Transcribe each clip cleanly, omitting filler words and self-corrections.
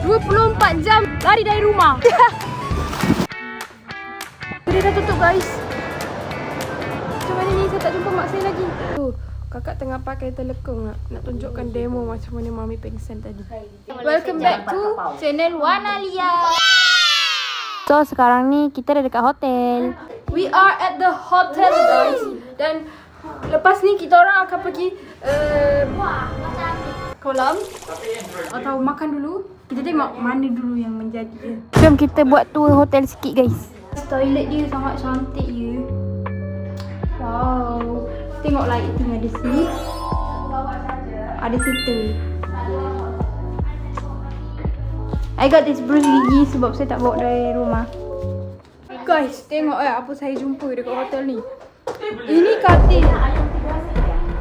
24 jam lari dari rumah. Dia dah tutup guys. Macam mana ni, saya tak jumpa mak saya lagi. Tuh, kakak tengah pakai telekong nak tunjukkan demo macam mana Mami pengsan tadi. Welcome back to channel Wanalia. So sekarang ni kita dah dekat hotel. We are at the hotel guys. Dan lepas ni kita orang akan pergi kolam atau makan dulu. Kita tengok mana dulu yang menjadi. Jom kita buat tour hotel sikit guys. Toilet dia sangat cantik je. Wow. Tengok lighting ada sini. Ada situ. I got this bruise gigi sebab saya tak bawa dari rumah. Guys, tengok apa saya jumpa dekat hotel ni. Ini katil.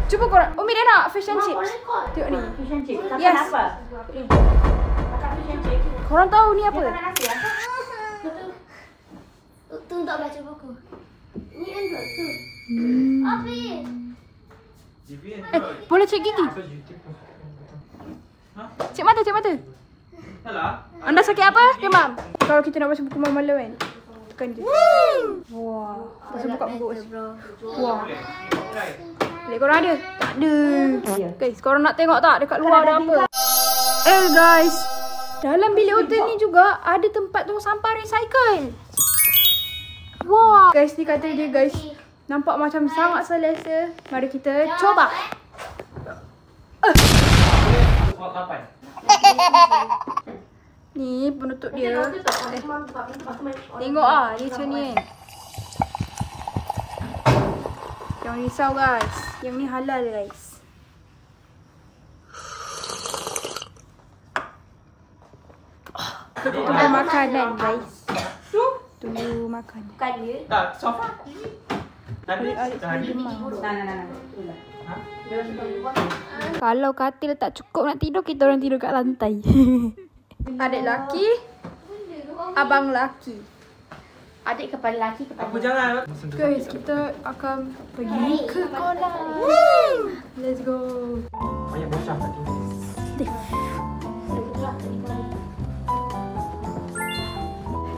Cuba korang. Umi dia nak fish and chips. Tengok ni. Fish and chips. Tapi yes. apa? Makan fish and chips. Korang tahu ni apa? Tu tak baca buku. Ni Android tu. Apa ni? Boleh cek gigi? Cek mata, cek mata. Anda sakit apa? Demam. Kalau kita nak baca buku malam kan, tekan je. Wah. Pasal buka buku. Wah. Boleh korang ada? Tak ada. Guys, korang nak tengok tak dekat luar ada apa? Guys, dalam bilik hotel ni juga ada tempat tong sampah recycle. Wah. Guys, ni kata dia guys. Nampak macam sangat selesa. Mari kita coba. Ni penutup dia. Tengok dia macam ni kan. Jangan risau guys. Yang ni halal guys. Tunggu makanan guys. Tunggu makan. Bukan dia. Tak, sofa. Tadi Kalau katil tak cukup nak tidur, kita orang tidur kat lantai. Adik laki, abang laki. Adik kepala lelaki kepala. Apa jangan. Guys, kita akan pergi ke kolam. Let's go. Banyak bocah tadi.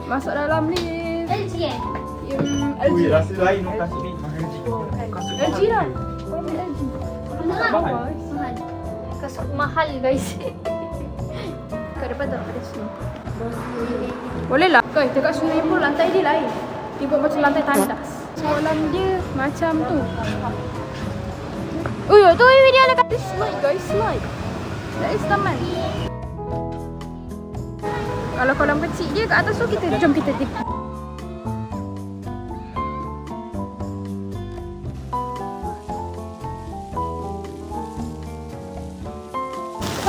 Masuk dalam lift. LG kan? LG. Ui, rasa lain kasut ni. Kasut LG lah. Korang beli LG. Mahal. Kasut mahal guys. Kat depan tak ada sini. Boleh lah. Guys, dekat swimming pool lantai dia lain. Dia buat macam lantai tandas. Kolam dia macam tu. Tu dia dekat slide guys, slide. That is taman. Kalau kolam kecil dia kat atas tu, jom kita tengok.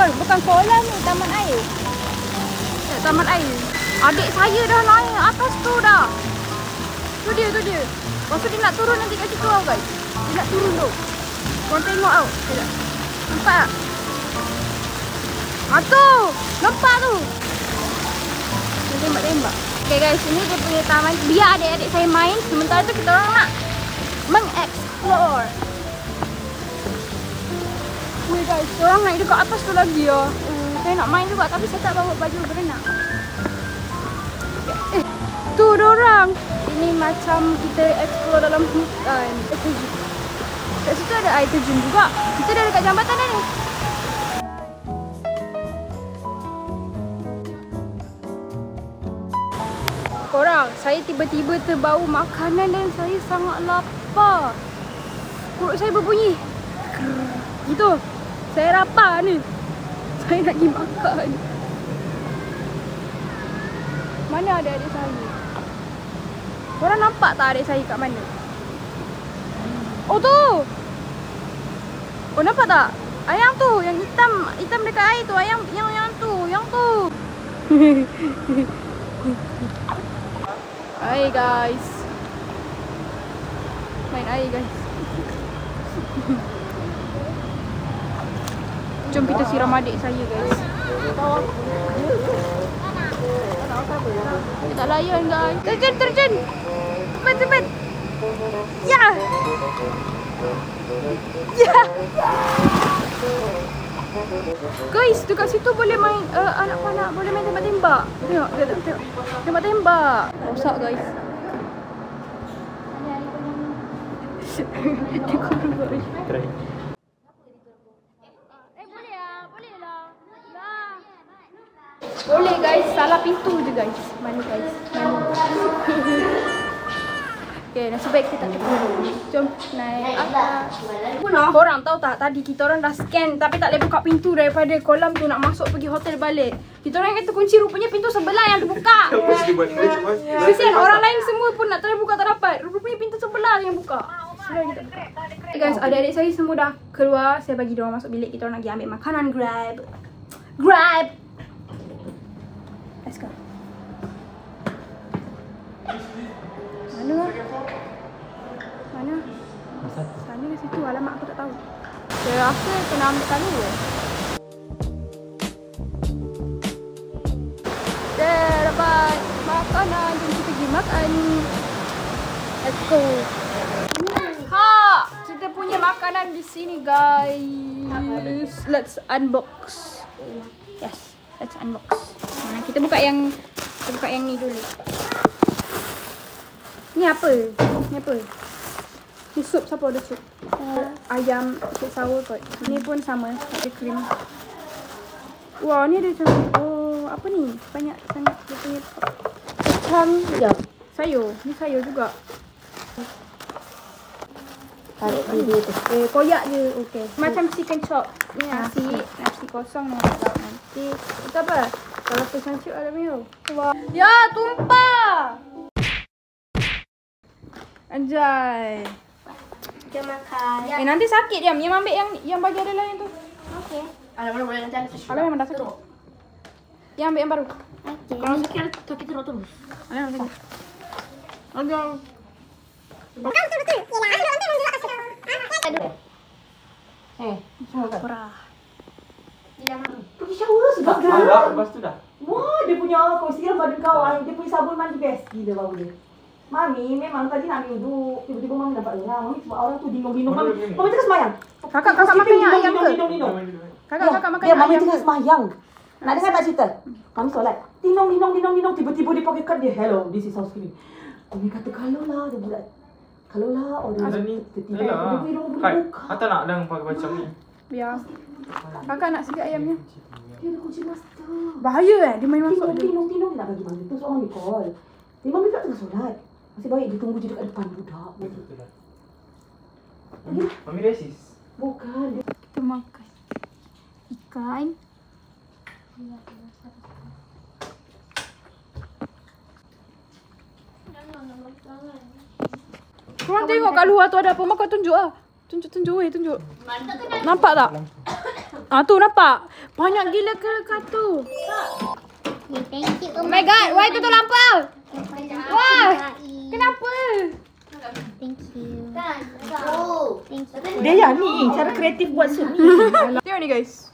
Bukan kolam ni, taman air. Taman air. Adik saya dah naik atas tu dah. Tu dia. Lepas tu dia nak turun nanti kat situ tau guys. Dia nak turun tu. Korang tengok tau. Nampak tak? Tu. Nampak tu. Dia tembak-tembak. Okay guys, ini dia punya taman. Biar adik-adik saya main. Sementara tu kita orang nak mengeksplore. Wih guys, orang naik dekat atas tu lagi ya. Saya nak main juga tapi saya tak bawa baju berenang. Tu dorang. Ini macam kita explore dalam hutan. Kat situ ada air terjun juga. Kita dah dekat jambatan dah ni. Korang, saya tiba-tiba terbau makanan dan saya sangat lapar. Perut saya berbunyi. Gitu. Saya lapar ni. Saya nak pergi makan. Mana adik-adik saya? Korang nampak tak adik saya kat mana? Oh tu. Oh nampak tak? Ayam tu yang hitam dekat air tu. Ayam yang tu. Hai guys. Main air guys. Jom kita siram adik saya guys. Dia tak layan guys. Terjun. Cepat. Ya. Guys, dekat situ boleh main anak-anak boleh main tempat tembak. Tengok, tengok. Tembak. Rosak guys. Tengok dulu guys. Try. Boleh guys, salah pintu je guys. Mana guys? Okay, nasib baik kita tak dulu. Jom naik atas. Korang tahu tak, tadi kita orang dah scan tapi tak boleh buka pintu daripada kolam tu nak masuk pergi hotel balik. Kita orang kata kunci, rupanya pintu sebelah yang terbuka. Kesian orang lain semua pun nak try buka tak dapat. Rupanya pintu sebelah yang buka. Okay guys, adik-adik saya semua dah keluar. Saya bagi diorang masuk bilik. Kita orang nak pergi ambil makanan Grab. Let's go. Mana? Sana ke situ, alamat aku tak tahu. Saya rasa kena ambil tali ke? Dah dapat makanan, jom kita pergi makan. Let's go. Ha! Kita punya makanan di sini guys. Let's unbox. Yes, let's unbox. Kita buka yang ni dulu. Ni apa? Ni sup, siapa ada sup? Ayam sup sour kot. Ni pun sama, ada krim. Wah, ni ada macam, oh, apa ni? Banyak sangat dia punya kacang. Sekejap. Sayur. Ni sayur juga. Tarik dia tu. Koyak je. Okay. Macam chicken chop. Ni nasi kosong ni nak tahu nanti. Itu apa? Kalau tu cantik ada mio. Wah. Ya, tumpah. Anjay. Kita makan. Nanti sakit dia. Yang ambil yang bagi ada lain tu. Okey. Alah, boleh nanti ada susu. Alah memang dah sakit. Yang ambil yang baru. Okey. Kalau sakit terus. Alah sakit. Aduh. Perah. Pergi shower sebab Lepas tu dah. Wah, dia punya kau siram pada kau. Dia punya sabun mandi best gila bau dia. Mami memang tadi nak duduk. Tiba-tiba Mami nampak orang. Mami sebab orang tu dindong-dindong. Mami tengah semayang. Kakak makan yang ayam ke? Dindong-dindong. Kakak makan Ya, yang Mami ayam tengah ke? semayang. Nak dengar tak cerita? Mami solat. Dindong-dindong. Tiba-tiba dia pakai kad dia. Hello, this is house cleaning. Mami kata kalau lah dia bulat. Kalau lah orang ni. tiba-tiba dia punya hidung boleh buka. Kata nak dah pakai macam ni. Biar. Kakak nak sikit ayamnya. Dia ada kunci master. Bahaya dia main masuk dia. Tindong dia nak bagi Mami. Tu soal Mami call. Ni Mami tak tengah solat. Masih baik dia tunggu je dekat depan budak. Mami resis. Bukan. Kita makan ikan. Korang tengok kat luar tu ada apa? Mak kau tunjuk lah. Tunjuk. Nampak tak? Tu nampak. Banyak gila ke tu. Thank you. Oh my god, why tutup lampu? Wah, kenapa? Thank you. Oh. Thank you. Dia yang ni cara kreatif buat sup ni. Tengok ni guys.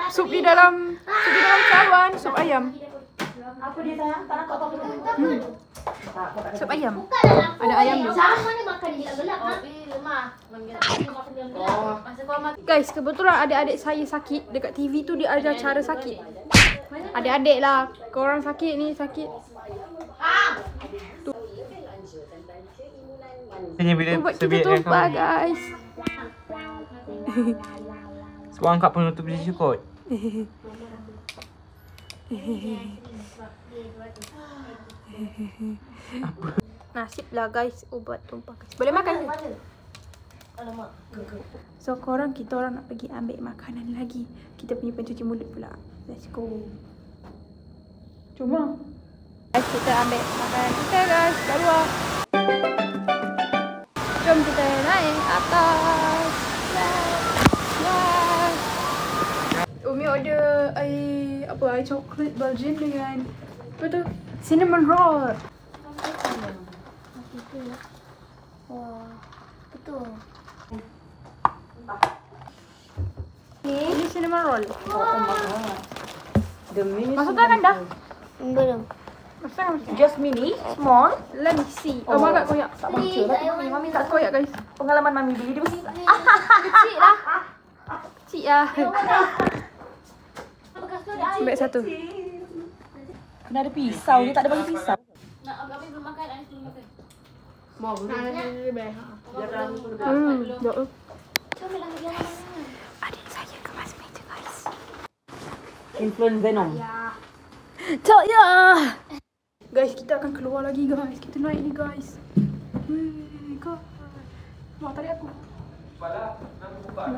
Sup di dalam cawan, sup ayam. Apa dia sayang? Tak nak kau apa-apa. Sup ayam. Ada ayam ni. Mana makan dia gelap ha? Guys, kebetulan adik-adik saya sakit. Dekat TV tu dia ajar cara sakit. Adik-adik lah. Korang sakit ni sakit. Ubat kita tumpah guys. Sebab angkat penutup tisu kot. Nasib lah guys, ubat tumpah. Boleh makan ke? So kita orang nak pergi ambil makanan lagi. Kita punya pencuci mulut pula. Let's go. Cuma guys, kita ambil makanan kita guys kat luar. Jom kita naik atas. Yes. Umi order air coklat Belgian dengan apa tu? Cinnamon roll. Wah. Betul. Ini cinnamon roll. Demi Masuk tangan dah. Belum. Masuk tangan. just mini, small. Let me see. Oh my god, koyak. Tak baca lah. Mami tak koyak guys. Pengalaman Mami beli dia mesti Kecil lah. Kecil lah. Ambil satu. Kena ada pisau. Dia tak ada bagi pisau. Nak kami belum makan, Anis belum makan. Mau boleh. Jom. Kami lagi dia mana? Adik saya kemas meja guys. Influence Venom. Tak ya. Guys, kita akan keluar lagi guys. Kita naik ni guys. Wih, guys. Mak tarik aku.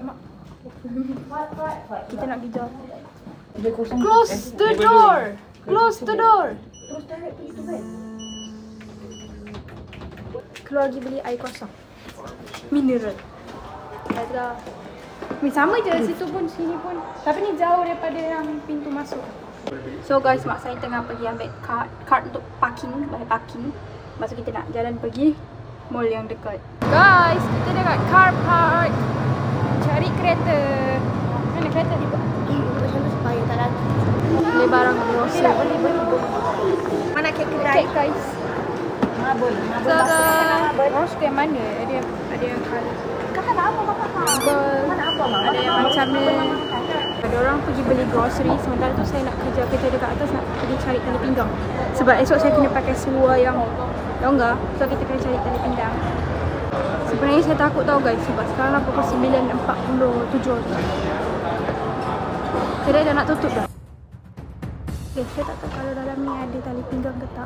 Mak. Kita nak pergi jauh. Close the door. Close the door. Keluar pergi beli air kosong. Mineral. Ada. Sama je situ pun, sini pun. Tapi ni jauh daripada yang pintu masuk. So guys, mak saya tengah pergi ambil card untuk parking, bayar parking. Lepas tu kita nak jalan pergi mall yang dekat. Guys, kita dekat car park. Cari kereta. Mana kereta ni? Macam tu supaya tak lagi. Beli barang grocery. Mana kek kedai? Kek guys. Mabul. Tada. Rose yang mana? Ada yang colour. Kakak nak apa? Kakak nak mana apa, Mak? Ada yang macam ni. Ada orang pergi beli grocery, sementara tu saya nak kerja dekat atas, nak pergi cari tali pinggang. Sebab esok saya kena pakai seluar yang longgar, so kita kena cari tali pinggang. Sebenarnya saya takut tau guys, sebab sekarang dah pukul 9.47. Kedai dah nak tutup dah. Okay, saya tak tahu kalau dalam ni ada tali pinggang ke tak.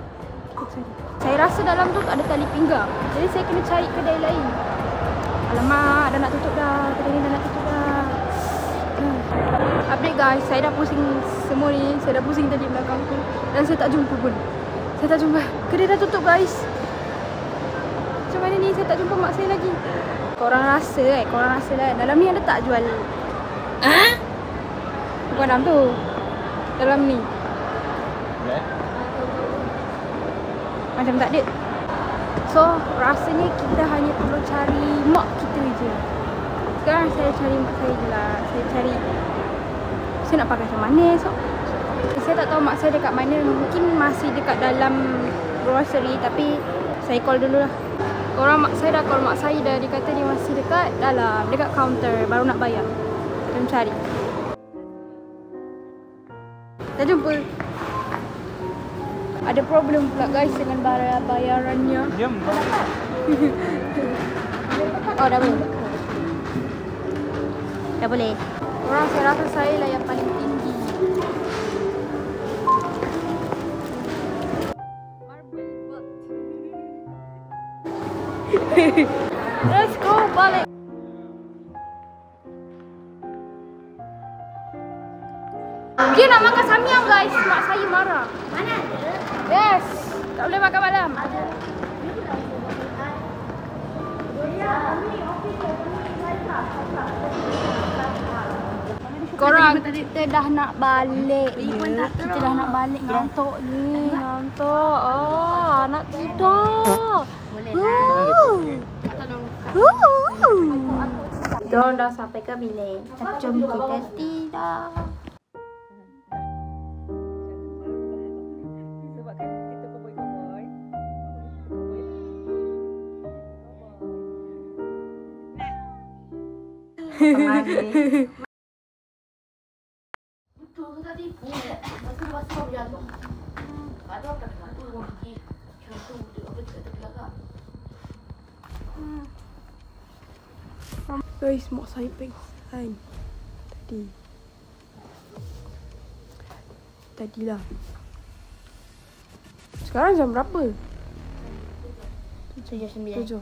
Kita cari. Saya rasa dalam tu ada tali pinggang, jadi saya kena cari kedai lain. Alamak, dah nak tutup dah. Kedai ni dah nak tutup dah. Update guys, saya dah pusing semua ni. Saya dah pusing tadi belakang tu. Dan saya tak jumpa pun. Saya tak jumpa. Kedai dah tutup guys. Macam mana ni, saya tak jumpa mak saya lagi. Korang rasa lah. Dalam ni ada tak jual? Bukan dalam tu. Dalam ni. Macam tak ada. So, rasanya kita hanya perlu cari mak kita je. Sekarang saya cari mak saya je lah. Saya cari, saya nak pakai macam mana esok. Saya tak tahu mak saya dekat mana. Mungkin masih dekat dalam grocery. Tapi saya call dulu lah. Orang mak saya dah call mak saya dah. Dia kata dia masih dekat dalam, dekat kaunter. Baru nak bayar. Kita cari. Tak jumpa. Ada problem pula guys dengan bayarannya. Diam. Oh, dah boleh. Dah boleh. Orang saya rasa saya lah yang paling tinggi. Marble butt. Let's go balik. Dia nak makan samyang guys. Mak saya marah. Mana ada? Yes. Tak boleh makan malam. Korang, kita dah nak balik ya. Kita dah nak balik. Ngantuk ni. Ngantuk. Oh, nak tidur. Kita orang dah sampai ke bilik. Jom kita tidur. Betul ke tak tipu? Masa berjatuh. Ada tak kenapa orang pergi contoh apa dekat tepi belakang. Guys, mak saya pengsan Tadilah. Sekarang jam berapa? 7:09. 7.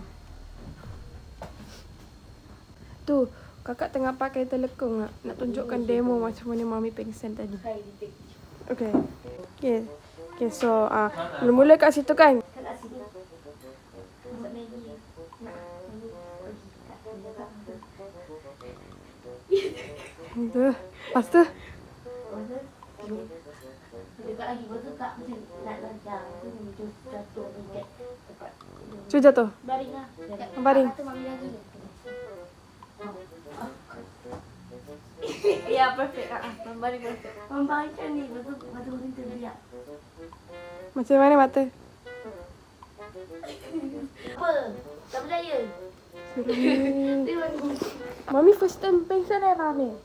Tu, kakak tengah pakai telekung nak tunjukkan demo macam mana mami pengsan tadi. Okay. Okay, so mula-mula kat situ kan. Tu, lepas tu Dekat lagi betul tak macam nak lancar tu macam jatuh dekat tempat. cuba jatuh. Baring lah. Baring. Kata mami lagi. Ya, perfect. Baring perfect. Baring macam ni betul betul terlihat. Macam mana mata? Apa? Tak percaya? Mami first time pengsan Mami.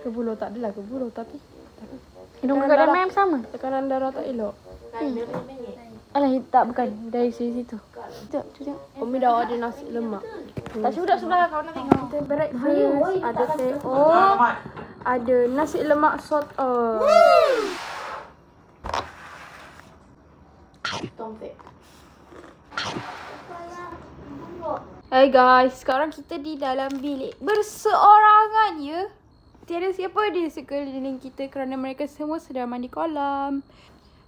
Kebulo tak adalah kebulo tapi Hidung kakak dan Mayam sama. Tekanan darah tak elok. Alah, tak bukan. Dari situ. Tengok. Umi dah ada nasi lemak. Tak sudah sebelah kau nak tengok. Kita breakfast. Ada teh oh. Ada nasi lemak sot. Hai guys, sekarang kita di dalam bilik berseorangan ya. Tiada siapa di sekeliling kita kerana mereka semua sedang mandi kolam.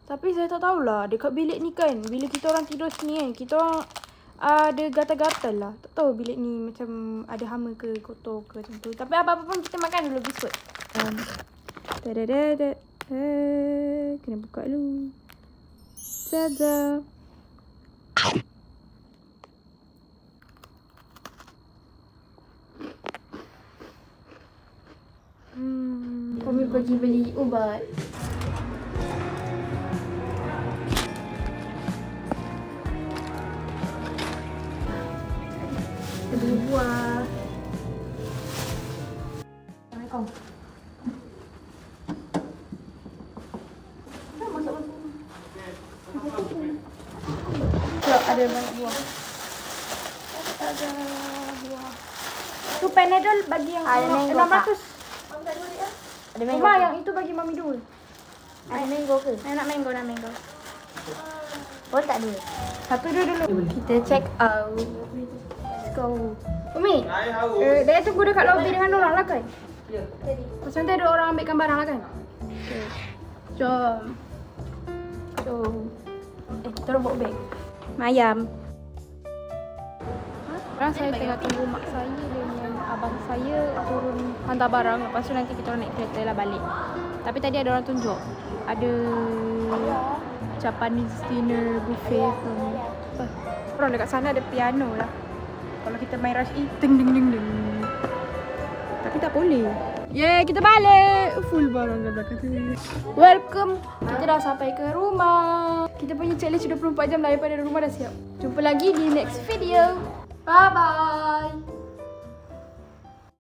Tapi saya tak tahulah dekat bilik ni kan, bila kita orang tidur sini kan, kita orang ada gatal-gatal lah. Tak tahu bilik ni macam ada hama ke kotor ke macam tu. Tapi apa-apa pun kita makan dulu biskut. Kena buka dulu. Tada. Kami pergi beli ubat. Beli buah. Assalamualaikum. Sekejap, ada banyak buah. Ada buah. Tu Panadol bagi yang Ada mango 600. Ada mango. Mama yang itu bagi Mami dulu. Ada mango ke? Nak mango, nak mango. Oh, tak ada. Satu dulu. Kita check out. Let's go. Umi, Saya haus. dah tunggu dekat lobby dengan orang lah kan? Ya. Pasal nanti ada orang ambil gambaran lah kan? Okay. Jom. Terus bawa beg. Mayam. Sekarang saya tengah tunggu mak saya dengan abang saya turun hantar barang. Lepas tu nanti kita orang naik kereta lah balik. Tapi tadi ada orang tunjuk. Ada Japanese dinner buffet tu. Orang dekat sana ada piano lah. Kalau kita main rush ding ding ding ding. Tapi tak boleh. Yeay, kita balik. Full barang kat belakang tu. Welcome. Kita dah sampai ke rumah. Kita punya challenge 24 jam daripada rumah dah siap. Jumpa lagi di next video. Bye bye.